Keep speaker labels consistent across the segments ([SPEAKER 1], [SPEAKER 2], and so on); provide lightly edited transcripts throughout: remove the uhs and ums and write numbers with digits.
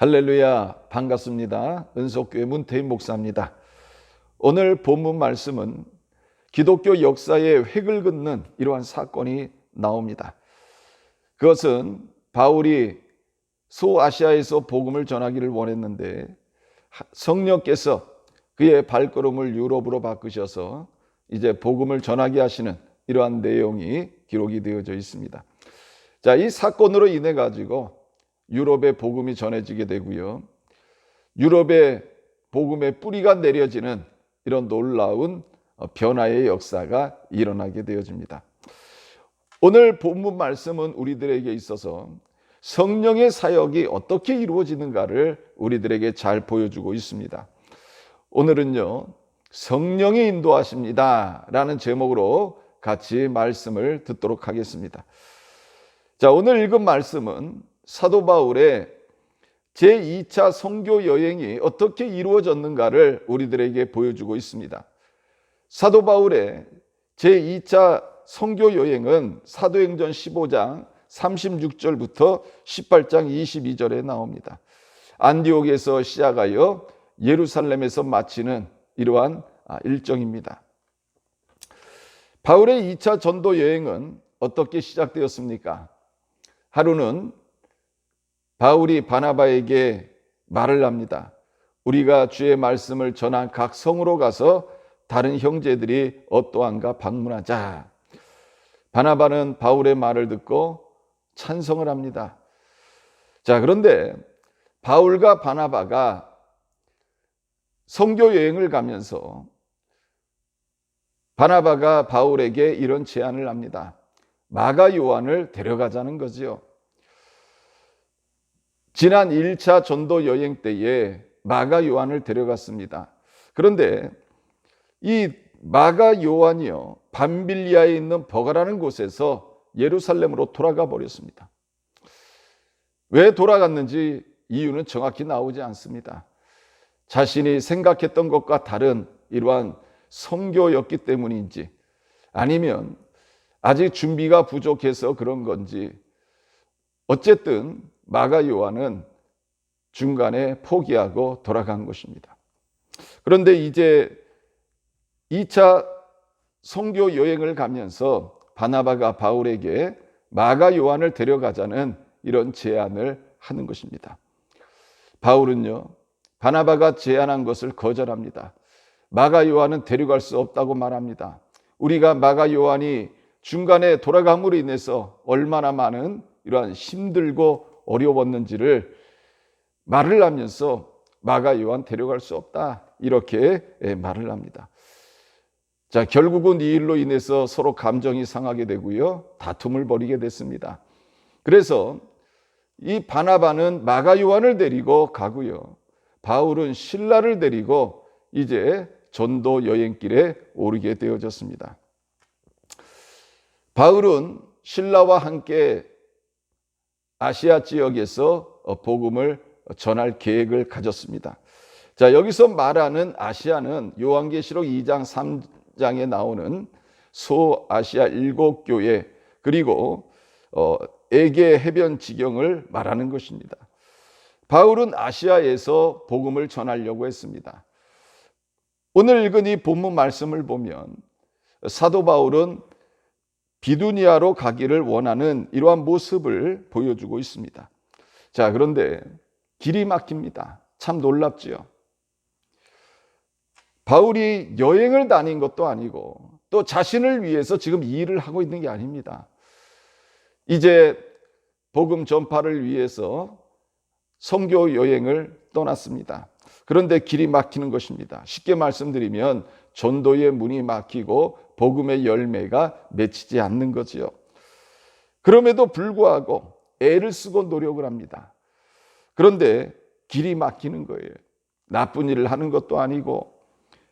[SPEAKER 1] 할렐루야, 반갑습니다. 은속교회 문태인 목사입니다. 오늘 본문 말씀은 기독교 역사의 획을 긋는 이러한 사건이 나옵니다. 그것은 바울이 소아시아에서 복음을 전하기를 원했는데 성령께서 그의 발걸음을 유럽으로 바꾸셔서 이제 복음을 전하게 하시는 이러한 내용이 기록이 되어져 있습니다. 자, 이 사건으로 인해 가지고 유럽의 복음이 전해지게 되고요. 유럽의 복음의 뿌리가 내려지는 이런 놀라운 변화의 역사가 일어나게 되어집니다. 오늘 본문 말씀은 우리들에게 있어서 성령의 사역이 어떻게 이루어지는가를 우리들에게 잘 보여주고 있습니다. 오늘은요, 성령이 인도하십니다 라는 제목으로 같이 말씀을 듣도록 하겠습니다. 자, 오늘 읽은 말씀은 사도 바울의 제2차 선교 여행이 어떻게 이루어졌는가를 우리들에게 보여주고 있습니다. 사도 바울의 제2차 선교 여행은 사도행전 15장 36절부터 18장 22절에 나옵니다. 안디옥에서 시작하여 예루살렘에서 마치는 이러한 일정입니다. 바울의 2차 전도 여행은 어떻게 시작되었습니까? 하루는 바울이 바나바에게 말을 합니다. 우리가 주의 말씀을 전한 각 성으로 가서 다른 형제들이 어떠한가 방문하자. 바나바는 바울의 말을 듣고 찬성을 합니다. 자, 그런데 바울과 바나바가 선교 여행을 가면서 바나바가 바울에게 이런 제안을 합니다. 마가 요한을 데려가자는 거지요. 지난 1차 전도 여행 때에 마가 요한을 데려갔습니다. 그런데 이 마가 요한이요, 밤빌리아에 있는 버가라는 곳에서 예루살렘으로 돌아가 버렸습니다. 왜 돌아갔는지 이유는 정확히 나오지 않습니다. 자신이 생각했던 것과 다른 이러한 선교였기 때문인지, 아니면 아직 준비가 부족해서 그런 건지, 어쨌든 마가 요한은 중간에 포기하고 돌아간 것입니다. 그런데 이제 2차 선교 여행을 가면서 바나바가 바울에게 마가 요한을 데려가자는 이런 제안을 하는 것입니다. 바울은요, 바나바가 제안한 것을 거절합니다. 마가 요한은 데려갈 수 없다고 말합니다. 우리가 마가 요한이 중간에 돌아감으로 인해서 얼마나 많은 이러한 힘들고 어려웠는지를 말을 하면서 마가 요한 데려갈 수 없다, 이렇게 말을 합니다. 자, 결국은 이 일로 인해서 서로 감정이 상하게 되고요, 다툼을 벌이게 됐습니다. 그래서 이 바나바는 마가 요한을 데리고 가고요, 바울은 실라를 데리고 이제 전도 여행길에 오르게 되어졌습니다. 바울은 실라와 함께 아시아 지역에서 복음을 전할 계획을 가졌습니다. 자, 여기서 말하는 아시아는 요한계시록 2장 3장에 나오는 소아시아 7교회, 그리고 에게 해변 지경을 말하는 것입니다. 바울은 아시아에서 복음을 전하려고 했습니다. 오늘 읽은 이 본문 말씀을 보면 사도 바울은 비두니아로 가기를 원하는 이러한 모습을 보여주고 있습니다. 자, 그런데 길이 막힙니다. 참 놀랍지요. 바울이 여행을 다닌 것도 아니고 또 자신을 위해서 지금 이 일을 하고 있는 게 아닙니다. 이제 복음 전파를 위해서 선교 여행을 떠났습니다. 그런데 길이 막히는 것입니다. 쉽게 말씀드리면 전도의 문이 막히고 복음의 열매가 맺히지 않는 거지요. 그럼에도 불구하고 애를 쓰고 노력을 합니다. 그런데 길이 막히는 거예요. 나쁜 일을 하는 것도 아니고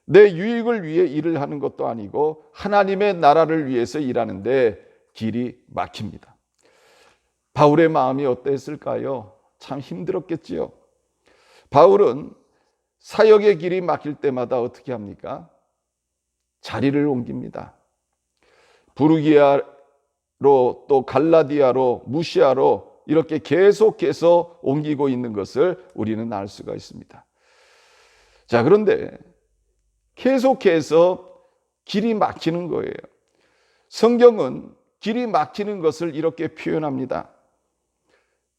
[SPEAKER 1] 내 유익을 위해 일을 하는 것도 아니고 하나님의 나라를 위해서 일하는데 길이 막힙니다. 바울의 마음이 어땠을까요? 참 힘들었겠지요. 바울은 사역의 길이 막힐 때마다 어떻게 합니까? 자리를 옮깁니다. 부르기아로, 또 갈라디아로, 무시아로 이렇게 계속해서 옮기고 있는 것을 우리는 알 수가 있습니다. 자, 그런데 계속해서 길이 막히는 거예요. 성경은 길이 막히는 것을 이렇게 표현합니다.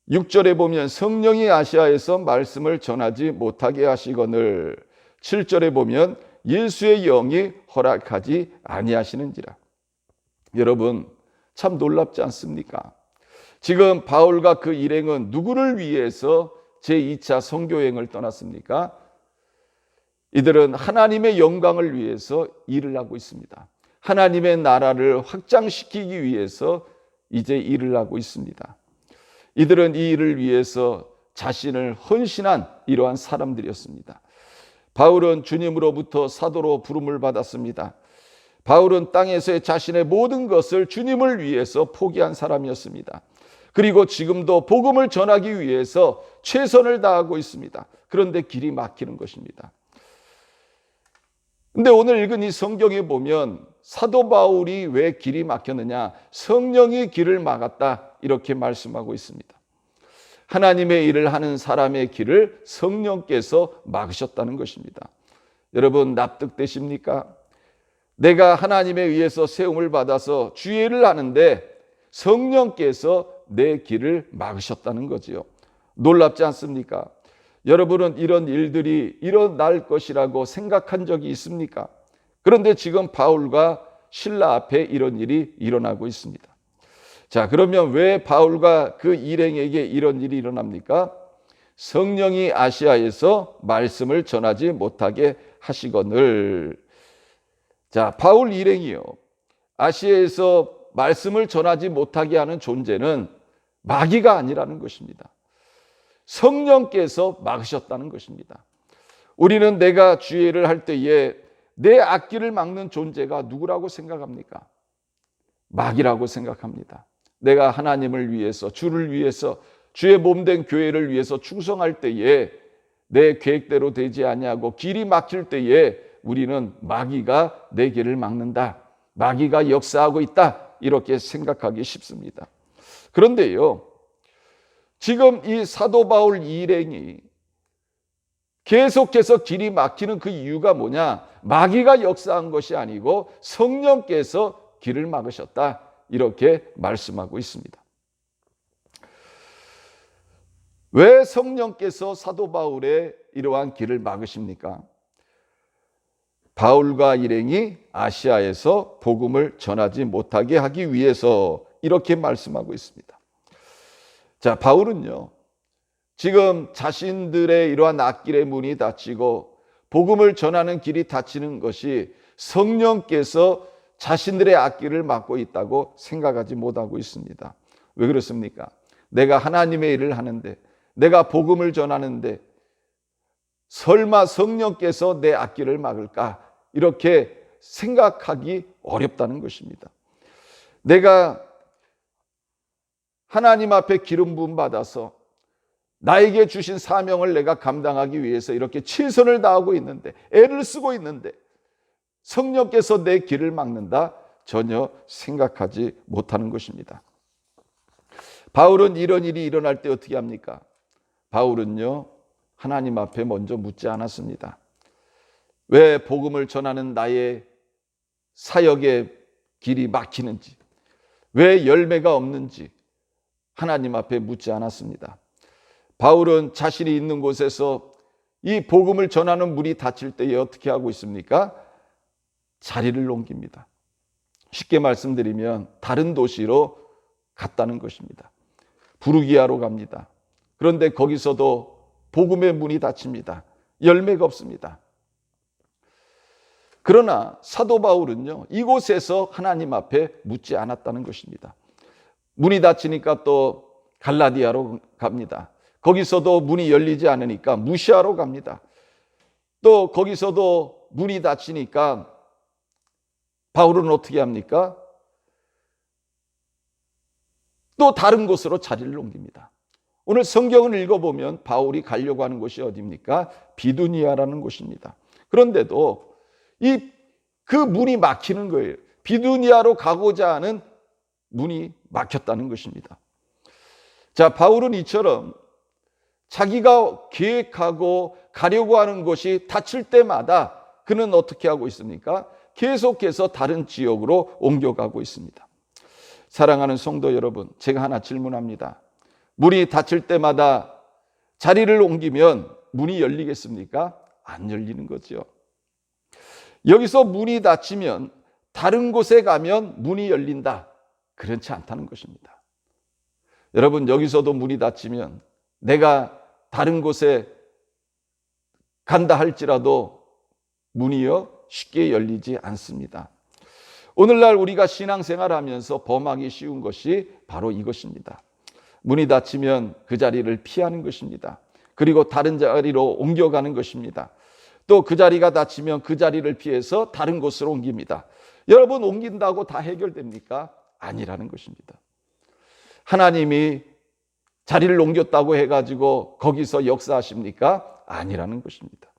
[SPEAKER 1] 6절에 보면 성령이 아시아에서 말씀을 전하지 못하게 하시거늘, 7절에 보면 예수의 영이 허락하지 아니하시는지라. 여러분, 참 놀랍지 않습니까? 지금 바울과 그 일행은 누구를 위해서 제2차 선교여행을 떠났습니까? 이들은 하나님의 영광을 위해서 일을 하고 있습니다. 하나님의 나라를 확장시키기 위해서 이제 일을 하고 있습니다. 이들은 이 일을 위해서 자신을 헌신한 이러한 사람들이었습니다. 바울은 주님으로부터 사도로 부름을 받았습니다. 바울은 땅에서의 자신의 모든 것을 주님을 위해서 포기한 사람이었습니다. 그리고 지금도 복음을 전하기 위해서 최선을 다하고 있습니다. 그런데 길이 막히는 것입니다. 근데 오늘 읽은 이 성경에 보면 사도 바울이 왜 길이 막혔느냐? 성령이 길을 막았다, 이렇게 말씀하고 있습니다. 하나님의 일을 하는 사람의 길을 성령께서 막으셨다는 것입니다. 여러분, 납득되십니까? 내가 하나님에 의해서 세움을 받아서 주의 일을 하는데 성령께서 내 길을 막으셨다는 거지요. 놀랍지 않습니까? 여러분은 이런 일들이 일어날 것이라고 생각한 적이 있습니까? 그런데 지금 바울과 실라 앞에 이런 일이 일어나고 있습니다. 자, 그러면 왜 바울과 그 일행에게 이런 일이 일어납니까? 성령이 아시아에서 말씀을 전하지 못하게 하시거늘. 자, 바울 일행이요, 아시아에서 말씀을 전하지 못하게 하는 존재는 마귀가 아니라는 것입니다. 성령께서 막으셨다는 것입니다. 우리는 내가 주의 일을 할 때에 내 앞길을 막는 존재가 누구라고 생각합니까? 마귀라고 생각합니다. 내가 하나님을 위해서, 주를 위해서, 주의 몸된 교회를 위해서 충성할 때에 내 계획대로 되지 아니하고 길이 막힐 때에 우리는 마귀가 내 길을 막는다, 마귀가 역사하고 있다, 이렇게 생각하기 쉽습니다. 그런데요, 지금 이 사도 바울 일행이 계속해서 길이 막히는 그 이유가 뭐냐? 마귀가 역사한 것이 아니고 성령께서 길을 막으셨다, 이렇게 말씀하고 있습니다. 왜 성령께서 사도 바울의 이러한 길을 막으십니까? 바울과 일행이 아시아에서 복음을 전하지 못하게 하기 위해서, 이렇게 말씀하고 있습니다. 자, 바울은요, 지금 자신들의 이러한 앞길의 문이 닫히고 복음을 전하는 길이 닫히는 것이 성령께서 자신들의 앞길을 막고 있다고 생각하지 못하고 있습니다. 왜 그렇습니까? 내가 하나님의 일을 하는데, 내가 복음을 전하는데 설마 성령께서 내 앞길을 막을까? 이렇게 생각하기 어렵다는 것입니다. 내가 하나님 앞에 기름 부음 받아서 나에게 주신 사명을 내가 감당하기 위해서 이렇게 최선을 다하고 있는데, 애를 쓰고 있는데 성령께서 내 길을 막는다? 전혀 생각하지 못하는 것입니다. 바울은 이런 일이 일어날 때 어떻게 합니까? 바울은요, 하나님 앞에 먼저 묻지 않았습니다. 왜 복음을 전하는 나의 사역의 길이 막히는지, 왜 열매가 없는지 하나님 앞에 묻지 않았습니다. 바울은 자신이 있는 곳에서 이 복음을 전하는 문이 닫힐 때에 어떻게 하고 있습니까? 자리를 옮깁니다. 쉽게 말씀드리면 다른 도시로 갔다는 것입니다. 부르기아로 갑니다. 그런데 거기서도 복음의 문이 닫힙니다. 열매가 없습니다. 그러나 사도 바울은요, 이곳에서 하나님 앞에 묻지 않았다는 것입니다. 문이 닫히니까 또 갈라디아로 갑니다. 거기서도 문이 열리지 않으니까 무시아로 갑니다. 또 거기서도 문이 닫히니까 바울은 어떻게 합니까? 또 다른 곳으로 자리를 옮깁니다. 오늘 성경을 읽어보면 바울이 가려고 하는 곳이 어디입니까? 비두니아라는 곳입니다. 그런데도 그 문이 막히는 거예요. 비두니아로 가고자 하는 문이 막혔다는 것입니다. 자, 바울은 이처럼 자기가 계획하고 가려고 하는 것이 닫힐 때마다 그는 어떻게 하고 있습니까? 계속해서 다른 지역으로 옮겨가고 있습니다. 사랑하는 성도 여러분, 제가 하나 질문합니다. 문이 닫힐 때마다 자리를 옮기면 문이 열리겠습니까? 안 열리는 거죠. 여기서 문이 닫히면 다른 곳에 가면 문이 열린다. 그렇지 않다는 것입니다. 여러분, 여기서도 문이 닫히면 내가 다른 곳에 간다 할지라도 문이요 쉽게 열리지 않습니다. 오늘날 우리가 신앙생활하면서 범하기 쉬운 것이 바로 이것입니다. 문이 닫히면 그 자리를 피하는 것입니다. 그리고 다른 자리로 옮겨가는 것입니다. 또 그 자리가 닫히면 그 자리를 피해서 다른 곳으로 옮깁니다. 여러분, 옮긴다고 다 해결됩니까? 아니라는 것입니다. 하나님이 자리를 옮겼다고 해가지고 거기서 역사하십니까? 아니라는 것입니다.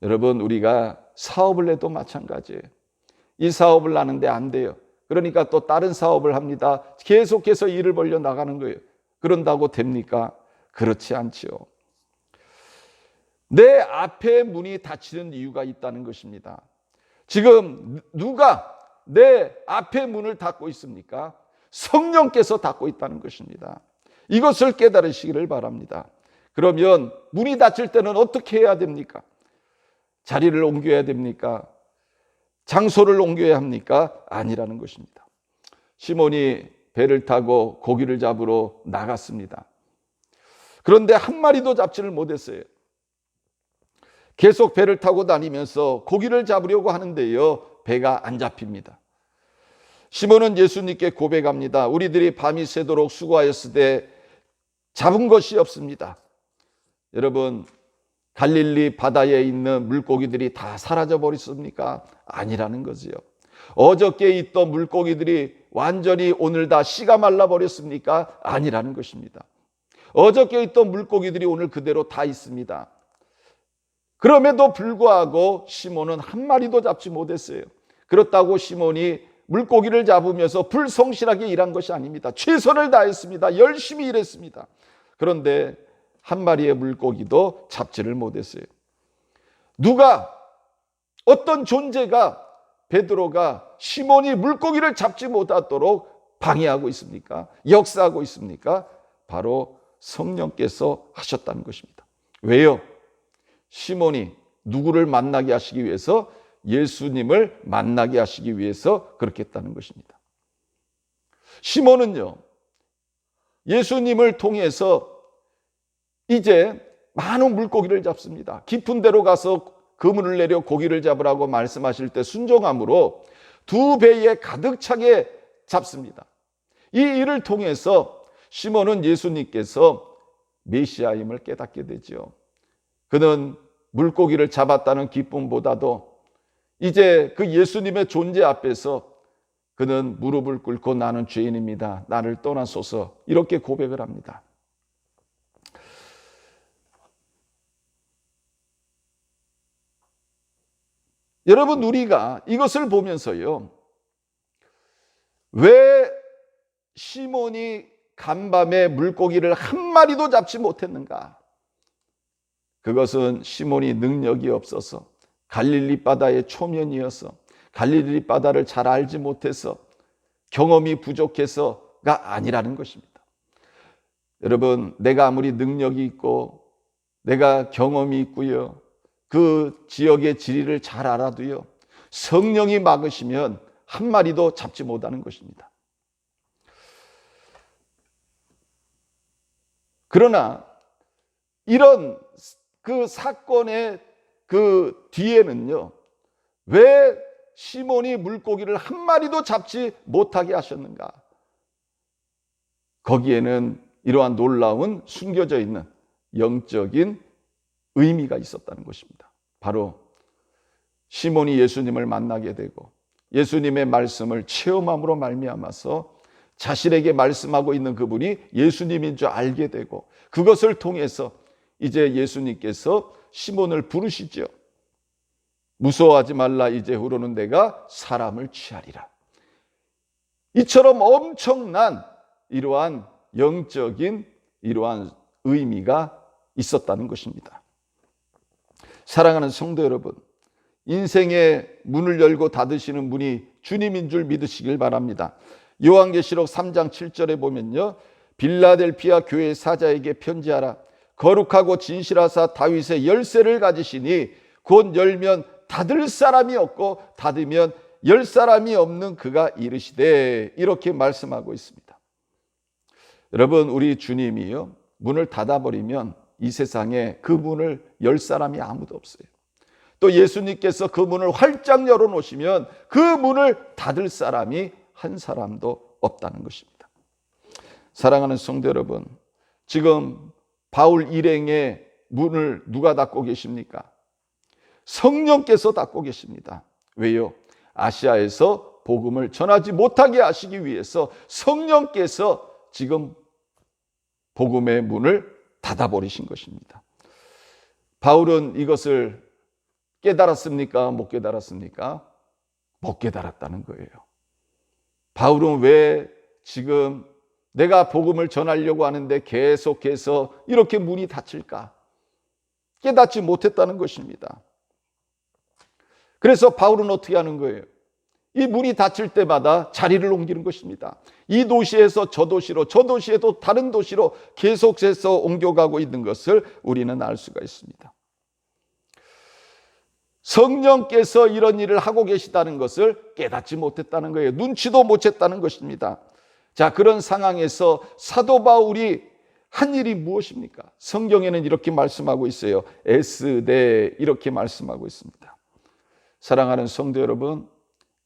[SPEAKER 1] 여러분, 우리가 사업을 해도 마찬가지예요. 이 사업을 하는데 안 돼요. 그러니까 또 다른 사업을 합니다. 계속해서 일을 벌려 나가는 거예요. 그런다고 됩니까? 그렇지 않지요. 내 앞에 문이 닫히는 이유가 있다는 것입니다. 지금 누가 내 앞에 문을 닫고 있습니까? 성령께서 닫고 있다는 것입니다. 이것을 깨달으시기를 바랍니다. 그러면 문이 닫힐 때는 어떻게 해야 됩니까? 자리를 옮겨야 됩니까? 장소를 옮겨야 합니까? 아니라는 것입니다. 시몬이 배를 타고 고기를 잡으러 나갔습니다. 그런데 한 마리도 잡지를 못했어요. 계속 배를 타고 다니면서 고기를 잡으려고 하는데요, 배가 안 잡힙니다. 시몬은 예수님께 고백합니다. 우리들이 밤이 새도록 수고하였을 때 잡은 것이 없습니다. 여러분, 갈릴리 바다에 있는 물고기들이 다 사라져 버렸습니까? 아니라는 거지요. 어저께 있던 물고기들이 완전히 오늘 다 씨가 말라 버렸습니까? 아니라는 것입니다. 어저께 있던 물고기들이 오늘 그대로 다 있습니다. 그럼에도 불구하고 시몬은 한 마리도 잡지 못했어요. 그렇다고 시몬이 물고기를 잡으면서 불성실하게 일한 것이 아닙니다. 최선을 다했습니다. 열심히 일했습니다. 그런데 한 마리의 물고기도 잡지를 못했어요. 누가, 어떤 존재가 베드로가 시몬이 물고기를 잡지 못하도록 방해하고 있습니까? 역사하고 있습니까? 바로 성령께서 하셨다는 것입니다. 왜요? 시몬이 누구를 만나게 하시기 위해서? 예수님을 만나게 하시기 위해서 그렇게 했다는 것입니다. 시몬은요, 예수님을 통해서 이제 많은 물고기를 잡습니다. 깊은 데로 가서 그물을 내려 고기를 잡으라고 말씀하실 때 순종함으로 2배에 가득 차게 잡습니다. 이 일을 통해서 시몬은 예수님께서 메시아임을 깨닫게 되죠. 그는 물고기를 잡았다는 기쁨보다도 이제 그 예수님의 존재 앞에서 그는 무릎을 꿇고 나는 죄인입니다. 나를 떠나소서, 이렇게 고백을 합니다. 여러분, 우리가 이것을 보면서요, 왜 시몬이 간밤에 물고기를 한 마리도 잡지 못했는가? 그것은 시몬이 능력이 없어서, 갈릴리 바다의 초면이어서, 갈릴리 바다를 잘 알지 못해서, 경험이 부족해서가 아니라는 것입니다. 여러분, 내가 아무리 능력이 있고 내가 경험이 있고요, 그 지역의 지리를 잘 알아도요, 성령이 막으시면 한 마리도 잡지 못하는 것입니다. 그러나 이런 그 사건의 그 뒤에는요, 왜 시몬이 물고기를 한 마리도 잡지 못하게 하셨는가? 거기에는 이러한 놀라운 숨겨져 있는 영적인 의미가 있었다는 것입니다. 바로 시몬이 예수님을 만나게 되고 예수님의 말씀을 체험함으로 말미암아서 자신에게 말씀하고 있는 그분이 예수님인 줄 알게 되고, 그것을 통해서 이제 예수님께서 시몬을 부르시죠. 무서워하지 말라, 이제후로는 내가 사람을 취하리라. 이처럼 엄청난 이러한 영적인 이러한 의미가 있었다는 것입니다. 사랑하는 성도 여러분, 인생의 문을 열고 닫으시는 분이 주님인 줄 믿으시길 바랍니다. 요한계시록 3장 7절에 보면요, 빌라델피아 교회 사자에게 편지하라. 거룩하고 진실하사 다윗의 열쇠를 가지시니 곧 열면 닫을 사람이 없고 닫으면 열 사람이 없는 그가 이르시되, 이렇게 말씀하고 있습니다. 여러분, 우리 주님이요, 문을 닫아버리면 이 세상에 그 문을 열 사람이 아무도 없어요. 또 예수님께서 그 문을 활짝 열어놓으시면 그 문을 닫을 사람이 한 사람도 없다는 것입니다. 사랑하는 성도 여러분, 지금 바울 일행의 문을 누가 닫고 계십니까? 성령께서 닫고 계십니다. 왜요? 아시아에서 복음을 전하지 못하게 하시기 위해서 성령께서 지금 복음의 문을 닫아버리신 것입니다. 바울은 이것을 깨달았습니까? 못 깨달았습니까? 못 깨달았다는 거예요. 바울은 왜 지금 내가 복음을 전하려고 하는데 계속해서 이렇게 문이 닫힐까? 깨닫지 못했다는 것입니다. 그래서 바울은 어떻게 하는 거예요? 이 문이 닫힐 때마다 자리를 옮기는 것입니다. 이 도시에서 저 도시로, 저 도시에도 다른 도시로 계속해서 옮겨가고 있는 것을 우리는 알 수가 있습니다. 성령께서 이런 일을 하고 계시다는 것을 깨닫지 못했다는 거예요. 눈치도 못 챘다는 것입니다. 자, 그런 상황에서 사도 바울이 한 일이 무엇입니까? 성경에는 이렇게 말씀하고 있어요. 애쓰되, 이렇게 말씀하고 있습니다. 사랑하는 성도 여러분,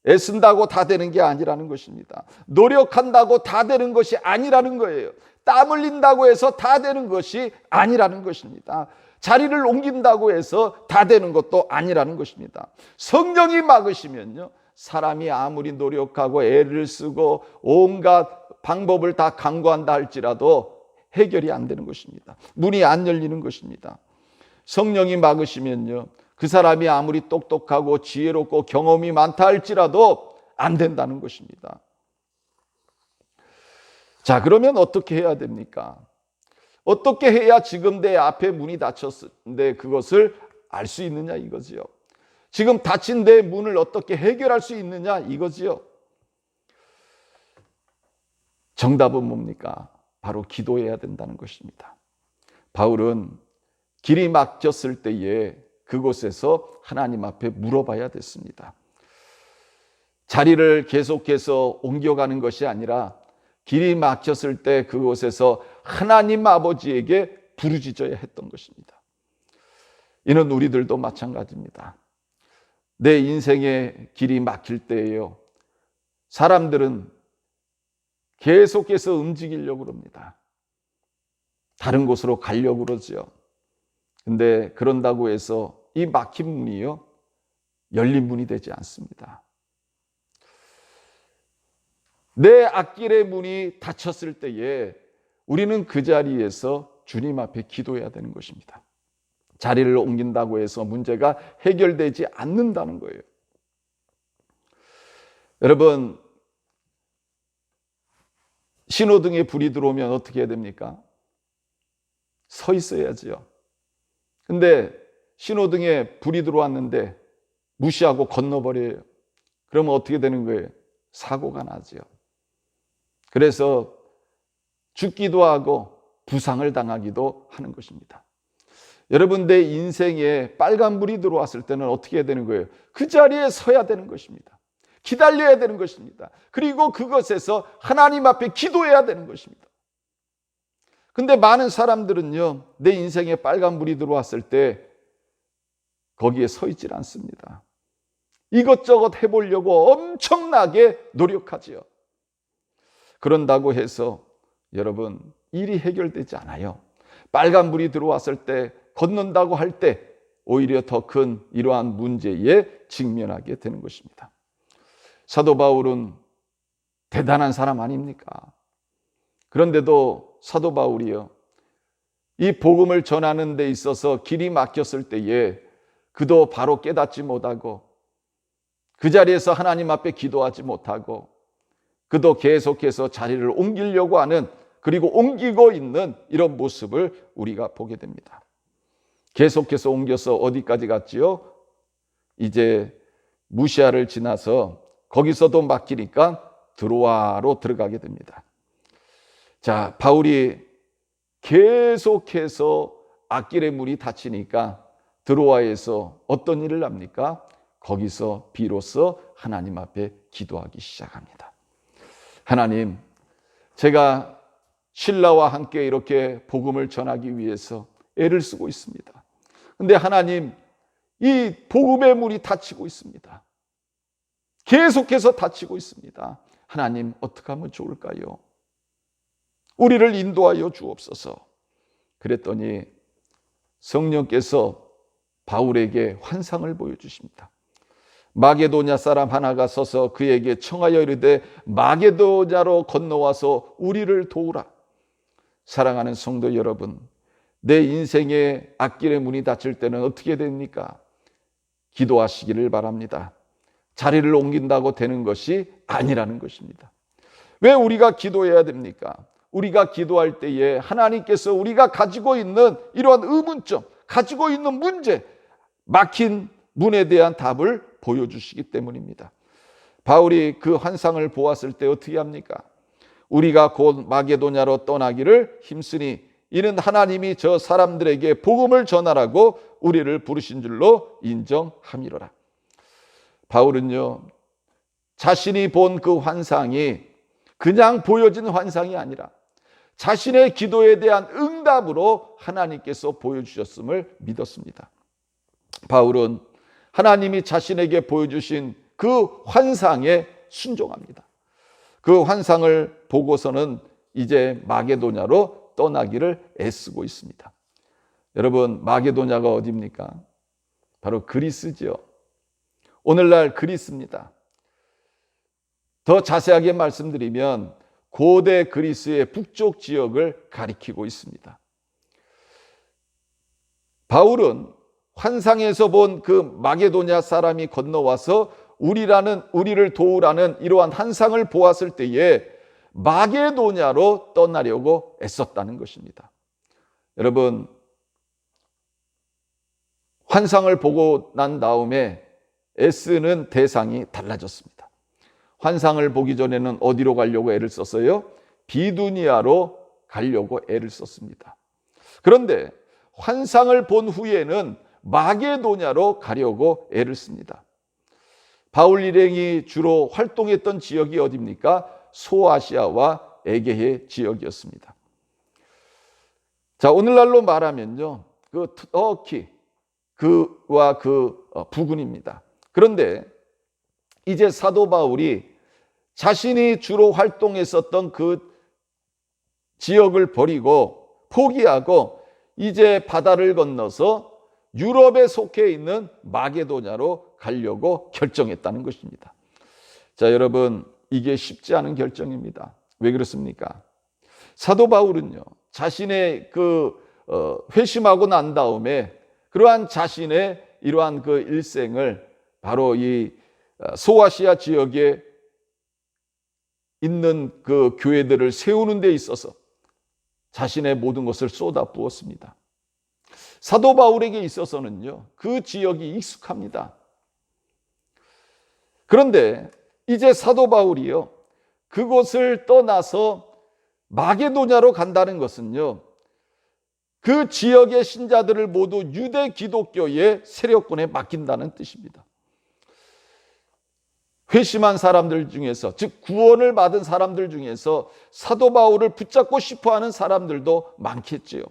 [SPEAKER 1] 애쓴다고 다 되는 게 아니라는 것입니다. 노력한다고 다 되는 것이 아니라는 거예요. 땀 흘린다고 해서 다 되는 것이 아니라는 것입니다. 자리를 옮긴다고 해서 다 되는 것도 아니라는 것입니다. 성령이 막으시면요, 사람이 아무리 노력하고 애를 쓰고 온갖 방법을 다 강구한다 할지라도 해결이 안 되는 것입니다. 문이 안 열리는 것입니다. 성령이 막으시면요, 그 사람이 아무리 똑똑하고 지혜롭고 경험이 많다 할지라도 안 된다는 것입니다. 자, 그러면 어떻게 해야 됩니까? 어떻게 해야 지금 내 앞에 문이 닫혔는데 그것을 알 수 있느냐 이거지요. 지금 닫힌 내 문을 어떻게 해결할 수 있느냐 이거지요. 정답은 뭡니까? 바로 기도해야 된다는 것입니다. 바울은 길이 막혔을 때에 그곳에서 하나님 앞에 물어봐야 됐습니다. 자리를 계속해서 옮겨가는 것이 아니라 길이 막혔을 때 그곳에서 하나님 아버지에게 부르짖어야 했던 것입니다. 이는 우리들도 마찬가지입니다. 내 인생의 길이 막힐 때에요, 사람들은 계속해서 움직이려고 합니다. 다른 곳으로 가려고 그러죠. 근데 그런다고 해서 이 막힌 문이요, 열린 문이 되지 않습니다. 내 앞길의 문이 닫혔을 때에 우리는 그 자리에서 주님 앞에 기도해야 되는 것입니다. 자리를 옮긴다고 해서 문제가 해결되지 않는다는 거예요. 여러분, 신호등에 불이 들어오면 어떻게 해야 됩니까? 서 있어야지요. 근데 신호등에 불이 들어왔는데 무시하고 건너버려요. 그러면 어떻게 되는 거예요? 사고가 나죠. 그래서 죽기도 하고 부상을 당하기도 하는 것입니다. 여러분, 내 인생에 빨간불이 들어왔을 때는 어떻게 해야 되는 거예요? 그 자리에 서야 되는 것입니다. 기다려야 되는 것입니다. 그리고 그것에서 하나님 앞에 기도해야 되는 것입니다. 근데 많은 사람들은요, 내 인생에 빨간불이 들어왔을 때 거기에 서 있질 않습니다. 이것저것 해보려고 엄청나게 노력하지요. 그런다고 해서 여러분, 일이 해결되지 않아요. 빨간불이 들어왔을 때, 건넌다고 할 때 오히려 더 큰 이러한 문제에 직면하게 되는 것입니다. 사도 바울은 대단한 사람 아닙니까? 그런데도 사도 바울이요, 이 복음을 전하는 데 있어서 길이 막혔을 때에 그도 바로 깨닫지 못하고 그 자리에서 하나님 앞에 기도하지 못하고 그도 계속해서 자리를 옮기려고 하는 그리고 옮기고 있는 이런 모습을 우리가 보게 됩니다. 계속해서 옮겨서 어디까지 갔지요? 이제 무시아를 지나서 거기서도 막히니까 드로아로 들어가게 됩니다. 자, 바울이 계속해서 앞길의 문이 닫히니까 드로아에서 어떤 일을 합니까? 거기서 비로소 하나님 앞에 기도하기 시작합니다. 하나님, 제가 신라와 함께 이렇게 복음을 전하기 위해서 애를 쓰고 있습니다. 근데 하나님, 이 복음의 문이 닫히고 있습니다. 계속해서 닫히고 있습니다. 하나님, 어떻게 하면 좋을까요? 우리를 인도하여 주옵소서. 그랬더니 성령께서 바울에게 환상을 보여주십니다. 마게도냐 사람 하나가 서서 그에게 청하여 이르되 마게도냐로 건너와서 우리를 도우라. 사랑하는 성도 여러분, 내 인생의 앞길의 문이 닫힐 때는 어떻게 됩니까? 기도하시기를 바랍니다. 자리를 옮긴다고 되는 것이 아니라는 것입니다. 왜 우리가 기도해야 됩니까? 우리가 기도할 때에 하나님께서 우리가 가지고 있는 이러한 의문점, 가지고 있는 문제, 막힌 문에 대한 답을 보여주시기 때문입니다. 바울이 그 환상을 보았을 때 어떻게 합니까? 우리가 곧 마게도냐로 떠나기를 힘쓰니 이는 하나님이 저 사람들에게 복음을 전하라고 우리를 부르신 줄로 인정함이로라. 바울은요, 자신이 본 그 환상이 그냥 보여진 환상이 아니라 자신의 기도에 대한 응답으로 하나님께서 보여주셨음을 믿었습니다. 바울은 하나님이 자신에게 보여주신 그 환상에 순종합니다. 그 환상을 보고서는 이제 마게도냐로 떠나기를 애쓰고 있습니다. 여러분, 마게도냐가 어디입니까? 바로 그리스죠. 오늘날 그리스입니다. 더 자세하게 말씀드리면 고대 그리스의 북쪽 지역을 가리키고 있습니다. 바울은 환상에서 본 그 마게도냐 사람이 건너와서 우리를 도우라는 이러한 환상을 보았을 때에 마게도냐로 떠나려고 애썼다는 것입니다. 여러분, 환상을 보고 난 다음에 애쓰는 대상이 달라졌습니다. 환상을 보기 전에는 어디로 가려고 애를 썼어요? 비두니아로 가려고 애를 썼습니다. 그런데 환상을 본 후에는 마게도냐로 가려고 애를 씁니다. 바울 일행이 주로 활동했던 지역이 어디입니까? 소아시아와 에게해 지역이었습니다. 자, 오늘날로 말하면요, 그 터키 그와 그 부근입니다. 그런데 이제 사도 바울이 자신이 주로 활동했었던 그 지역을 버리고 포기하고 이제 바다를 건너서 유럽에 속해 있는 마게도냐로 가려고 결정했다는 것입니다. 자, 여러분, 이게 쉽지 않은 결정입니다. 왜 그렇습니까? 사도 바울은요, 자신의 회심하고 난 다음에 그러한 자신의 이러한 그 일생을 바로 이 소아시아 지역에 있는 그 교회들을 세우는 데 있어서 자신의 모든 것을 쏟아 부었습니다. 사도 바울에게 있어서는요, 그 지역이 익숙합니다. 그런데 이제 사도 바울이요, 그곳을 떠나서 마게도냐로 간다는 것은요, 그 지역의 신자들을 모두 유대 기독교의 세력군에 맡긴다는 뜻입니다. 회심한 사람들 중에서, 즉 구원을 받은 사람들 중에서 사도 바울을 붙잡고 싶어하는 사람들도 많겠지요.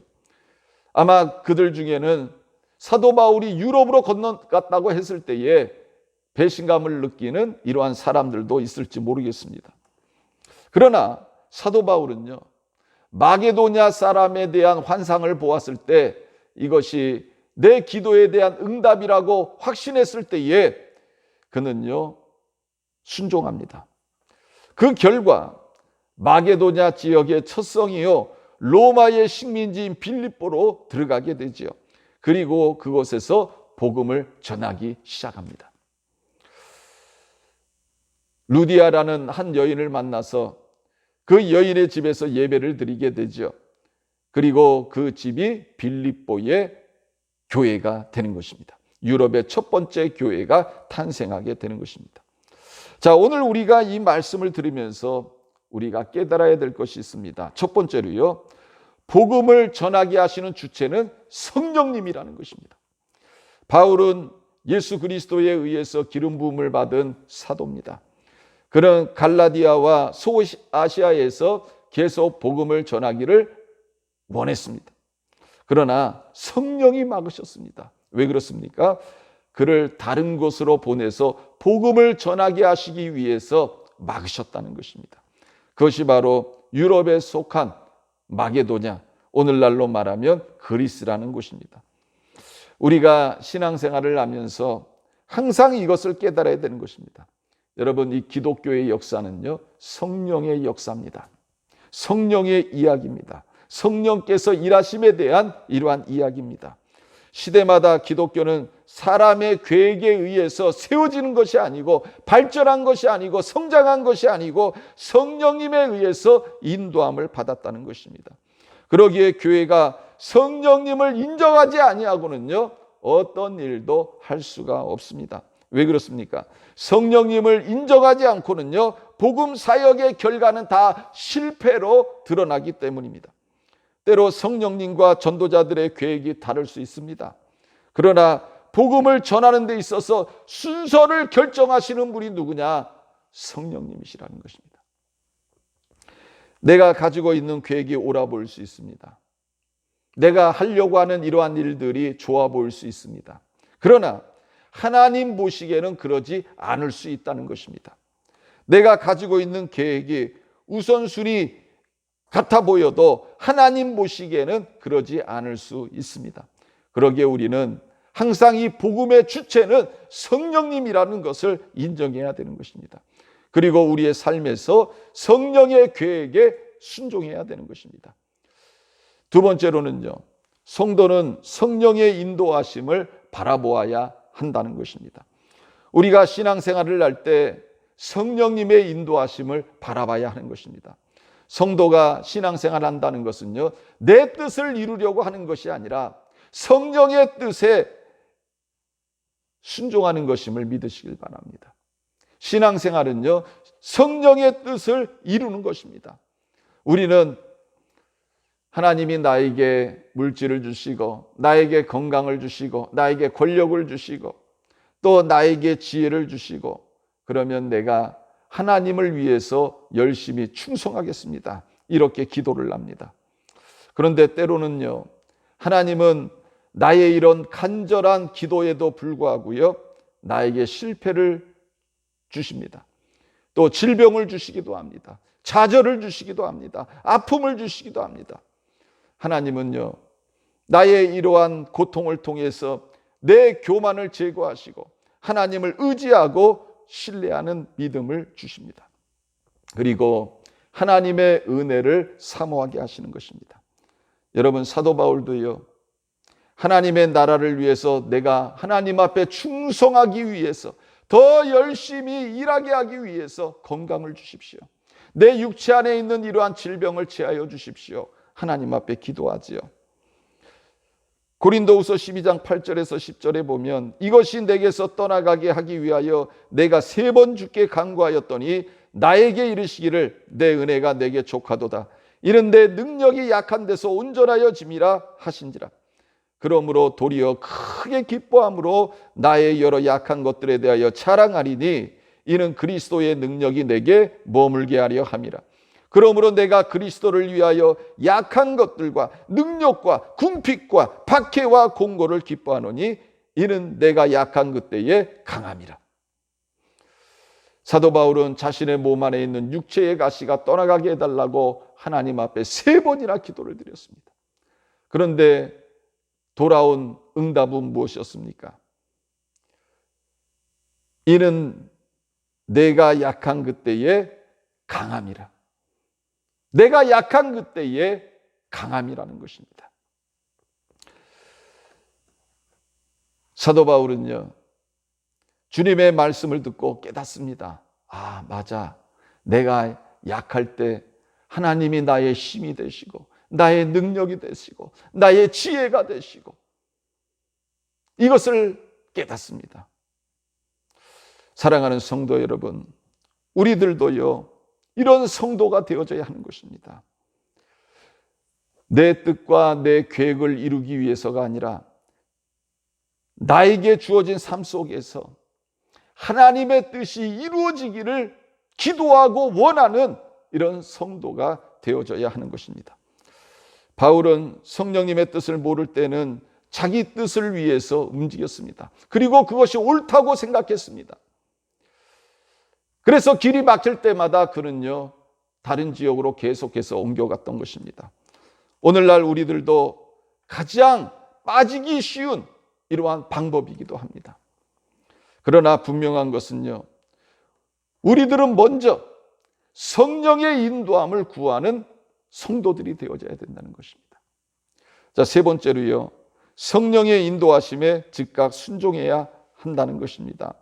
[SPEAKER 1] 아마 그들 중에는 사도 바울이 유럽으로 건너갔다고 했을 때에 배신감을 느끼는 이러한 사람들도 있을지 모르겠습니다. 그러나 사도 바울은요, 마게도냐 사람에 대한 환상을 보았을 때 이것이 내 기도에 대한 응답이라고 확신했을 때에 그는요, 순종합니다. 그 결과 마게도냐 지역의 첫 성이요, 로마의 식민지인 빌립보로 들어가게 되지요. 그리고 그곳에서 복음을 전하기 시작합니다. 루디아라는 한 여인을 만나서 그 여인의 집에서 예배를 드리게 되죠. 그리고 그 집이 빌립보의 교회가 되는 것입니다. 유럽의 첫 번째 교회가 탄생하게 되는 것입니다. 자, 오늘 우리가 이 말씀을 들으면서 우리가 깨달아야 될 것이 있습니다. 첫 번째로요, 복음을 전하게 하시는 주체는 성령님이라는 것입니다. 바울은 예수 그리스도에 의해서 기름 부음을 받은 사도입니다. 그런 갈라디아와 소아시아에서 계속 복음을 전하기를 원했습니다. 그러나 성령이 막으셨습니다. 왜 그렇습니까? 그를 다른 곳으로 보내서 복음을 전하게 하시기 위해서 막으셨다는 것입니다. 그것이 바로 유럽에 속한 마게도냐, 오늘날로 말하면 그리스라는 곳입니다. 우리가 신앙생활을 하면서 항상 이것을 깨달아야 되는 것입니다. 여러분, 이 기독교의 역사는요, 성령의 역사입니다. 성령의 이야기입니다. 성령께서 일하심에 대한 이러한 이야기입니다. 시대마다 기독교는 사람의 계획에 의해서 세워지는 것이 아니고, 발전한 것이 아니고, 성장한 것이 아니고 성령님에 의해서 인도함을 받았다는 것입니다. 그러기에 교회가 성령님을 인정하지 아니하고는요, 어떤 일도 할 수가 없습니다. 왜 그렇습니까? 성령님을 인정하지 않고는요, 복음 사역의 결과는 다 실패로 드러나기 때문입니다. 때로 성령님과 전도자들의 계획이 다를 수 있습니다. 그러나 복음을 전하는 데 있어서 순서를 결정하시는 분이 누구냐? 성령님이시라는 것입니다. 내가 가지고 있는 계획이 옳아 보일 수 있습니다. 내가 하려고 하는 이러한 일들이 좋아 보일 수 있습니다. 그러나 하나님 보시기에는 그러지 않을 수 있다는 것입니다. 내가 가지고 있는 계획이 우선순위 같아 보여도 하나님 보시기에는 그러지 않을 수 있습니다. 그러기에 우리는 항상 이 복음의 주체는 성령님이라는 것을 인정해야 되는 것입니다. 그리고 우리의 삶에서 성령의 계획에 순종해야 되는 것입니다. 두 번째로는요, 성도는 성령의 인도하심을 바라보아야 한다는 것입니다. 우리가 신앙생활을 할 때 성령님의 인도하심을 바라봐야 하는 것입니다. 성도가 신앙생활을 한다는 것은요, 내 뜻을 이루려고 하는 것이 아니라 성령의 뜻에 순종하는 것임을 믿으시길 바랍니다. 신앙생활은요, 성령의 뜻을 이루는 것입니다. 우리는 하나님이 나에게 물질을 주시고, 나에게 건강을 주시고, 나에게 권력을 주시고, 또 나에게 지혜를 주시고, 그러면 내가 하나님을 위해서 열심히 충성하겠습니다. 이렇게 기도를 합니다. 그런데 때로는요, 하나님은 나의 이런 간절한 기도에도 불구하고요, 나에게 실패를 주십니다. 또 질병을 주시기도 합니다. 좌절을 주시기도 합니다. 아픔을 주시기도 합니다. 하나님은요, 나의 이러한 고통을 통해서 내 교만을 제거하시고 하나님을 의지하고 신뢰하는 믿음을 주십니다. 그리고 하나님의 은혜를 사모하게 하시는 것입니다. 여러분, 사도 바울도요, 하나님의 나라를 위해서 내가 하나님 앞에 충성하기 위해서, 더 열심히 일하게 하기 위해서 건강을 주십시오. 내 육체 안에 있는 이러한 질병을 제하여 주십시오. 하나님 앞에 기도하지요. 고린도후서 12장 8절에서 10절에 보면, 이것이 내게서 떠나가게 하기 위하여 내가 3번 주께 간구하였더니 나에게 이르시기를 내 은혜가 내게 족하도다. 이는 내 능력이 약한 데서 온전하여 짐이라 하신지라. 그러므로 도리어 크게 기뻐함으로 나의 여러 약한 것들에 대하여 자랑하리니 이는 그리스도의 능력이 내게 머물게 하려 함이라. 그러므로 내가 그리스도를 위하여 약한 것들과 능력과 궁핍과 박해와 공고를 기뻐하노니 이는 내가 약한 그때에 강함이라. 사도 바울은 자신의 몸 안에 있는 육체의 가시가 떠나가게 해달라고 하나님 앞에 3번이나 기도를 드렸습니다. 그런데 돌아온 응답은 무엇이었습니까? 이는 내가 약한 그때에 강함이라. 내가 약한 그때에 강함이라는 것입니다. 사도 바울은요, 주님의 말씀을 듣고 깨닫습니다. 아, 맞아. 내가 약할 때 하나님이 나의 힘이 되시고 나의 능력이 되시고 나의 지혜가 되시고 이것을 깨닫습니다. 사랑하는 성도 여러분, 우리들도요 이런 성도가 되어져야 하는 것입니다. 내 뜻과 내 계획을 이루기 위해서가 아니라 나에게 주어진 삶 속에서 하나님의 뜻이 이루어지기를 기도하고 원하는 이런 성도가 되어져야 하는 것입니다. 바울은 성령님의 뜻을 모를 때는 자기 뜻을 위해서 움직였습니다. 그리고 그것이 옳다고 생각했습니다. 그래서 길이 막힐 때마다 그는요 다른 지역으로 계속해서 옮겨갔던 것입니다. 오늘날 우리들도 가장 빠지기 쉬운 이러한 방법이기도 합니다. 그러나 분명한 것은요, 우리들은 먼저 성령의 인도함을 구하는 성도들이 되어져야 된다는 것입니다. 자, 세 번째로요, 성령의 인도하심에 즉각 순종해야 한다는 것입니다.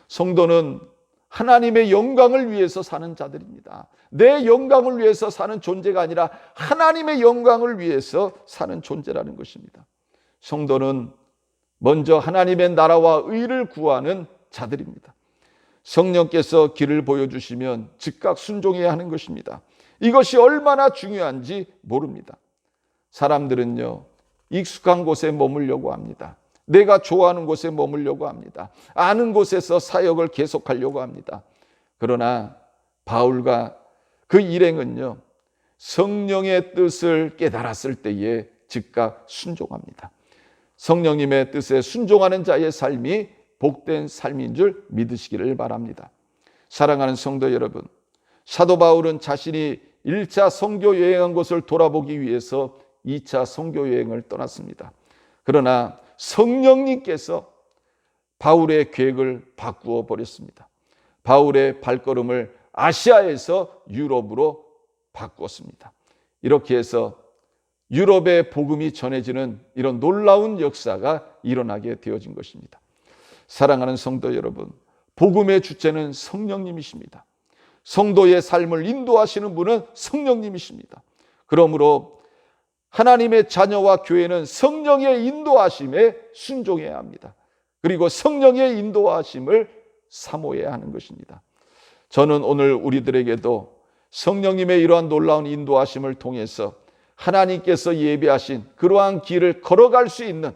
[SPEAKER 1] 성도는 하나님의 영광을 위해서 사는 자들입니다. 내 영광을 위해서 사는 존재가 아니라 하나님의 영광을 위해서 사는 존재라는 것입니다. 성도는 먼저 하나님의 나라와 의를 구하는 자들입니다. 성령께서 길을 보여주시면 즉각 순종해야 하는 것입니다. 이것이 얼마나 중요한지 모릅니다. 사람들은요, 익숙한 곳에 머물려고 합니다. 내가 좋아하는 곳에 머물려고 합니다. 아는 곳에서 사역을 계속하려고 합니다. 그러나 바울과 그 일행은요, 성령의 뜻을 깨달았을 때에 즉각 순종합니다. 성령님의 뜻에 순종하는 자의 삶이 복된 삶인 줄 믿으시기를 바랍니다. 사랑하는 성도 여러분, 사도 바울은 자신이 1차 선교 여행한 곳을 돌아보기 위해서 2차 선교 여행을 떠났습니다. 그러나 성령님께서 바울의 계획을 바꾸어 버렸습니다. 바울의 발걸음을 아시아에서 유럽으로 바꾸었습니다. 이렇게 해서 유럽의 복음이 전해지는 이런 놀라운 역사가 일어나게 되어진 것입니다. 사랑하는 성도 여러분, 복음의 주체는 성령님이십니다. 성도의 삶을 인도하시는 분은 성령님이십니다. 그러므로 하나님의 자녀와 교회는 성령의 인도하심에 순종해야 합니다. 그리고 성령의 인도하심을 사모해야 하는 것입니다. 저는 오늘 우리들에게도 성령님의 이러한 놀라운 인도하심을 통해서 하나님께서 예비하신 그러한 길을 걸어갈 수 있는,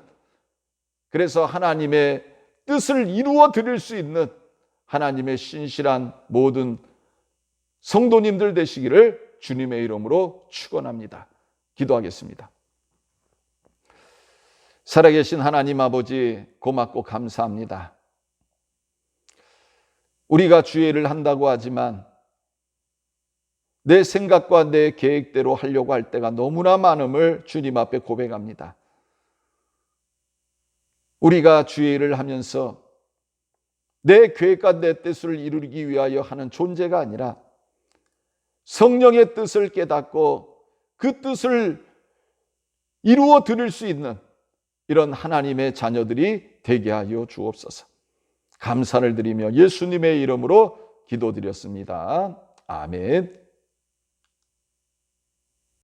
[SPEAKER 1] 그래서 하나님의 뜻을 이루어 드릴 수 있는 하나님의 신실한 모든 성도님들 되시기를 주님의 이름으로 축원합니다. 기도하겠습니다. 살아계신 하나님 아버지, 고맙고 감사합니다. 우리가 주의를 한다고 하지만 내 생각과 내 계획대로 하려고 할 때가 너무나 많음을 주님 앞에 고백합니다. 우리가 주의를 하면서 내 계획과 내 뜻을 이루기 위하여 하는 존재가 아니라 성령의 뜻을 깨닫고 그 뜻을 이루어 드릴 수 있는 이런 하나님의 자녀들이 되게 하여 주옵소서. 감사를 드리며 예수님의 이름으로 기도드렸습니다. 아멘.